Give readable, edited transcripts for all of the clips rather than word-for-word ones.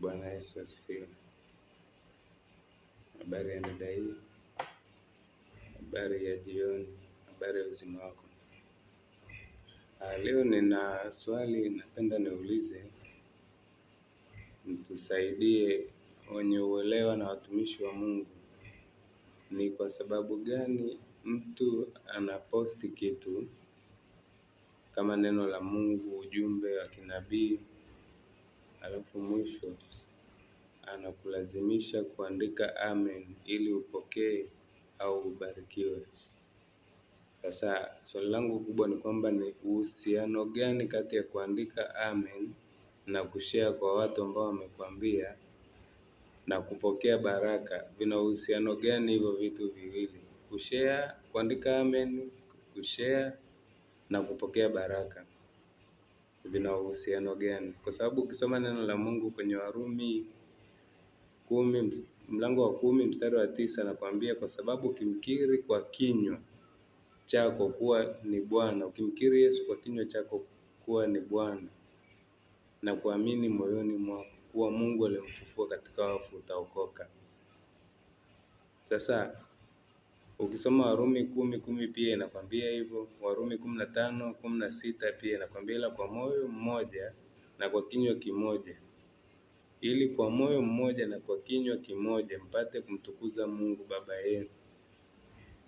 Bwana Yesu asifiwe. Habari ya mida hii, habari ya jioni, habari ya uzima wako. Leo nina swali napenda niulize, mtusaidie wenye uelewa na watumishi wa Mungu. Ni kwa sababu gani mtu anaposti kitu kama neno la Mungu, ujumbe wa kinabii, alafu mwisho anakulazimisha kuandika amen ili upokee au ubarikiwe? Sasa swali langu kubwa ni kwamba ni uhusiano gani kati ya kuandika amen na kushare kwa watu ambao wamekwambia na kupokea baraka? Vina uhusiano gani hivyo vitu viwili? Kushare, kuandika amen, kushare na kupokea baraka, vina uhusiano gani? Kwa sababu ukisoma neno la Mungu kwenye Warumi 10 mlango wa 10 mstari wa 9 nakwambia, kwa sababu ukimkiri kwa kinywa chako kuwa ni Bwana, ukimkiri Yesu kwa kinywa chako kuwa ni Bwana na kuamini moyoni mwako kuwa Mungu alimfufua katika wafu, utaokoka. Sasa ukisoma Warumi 10:10 pia inakwambia hivyo. Warumi 15:16 pia inakwambia, ila kwa moyo mmoja na kwa kinywa kimoja, ili kwa moyo mmoja na kwa kinywa kimoja mpate kumtukuza Mungu Baba yenu,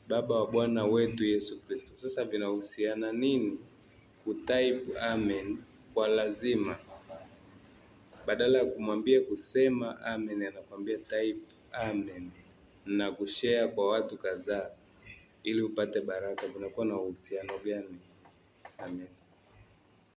Baba wa Bwana wetu Yesu Kristo. Sasa vinahusiana nini kutype amen kwa lazima? Badala ya kumwambia kusema amen, anakuambia type amen na kushare kwa watu kadhaa ili upate baraka. Vinakuwa na uhusiano gani? Amen.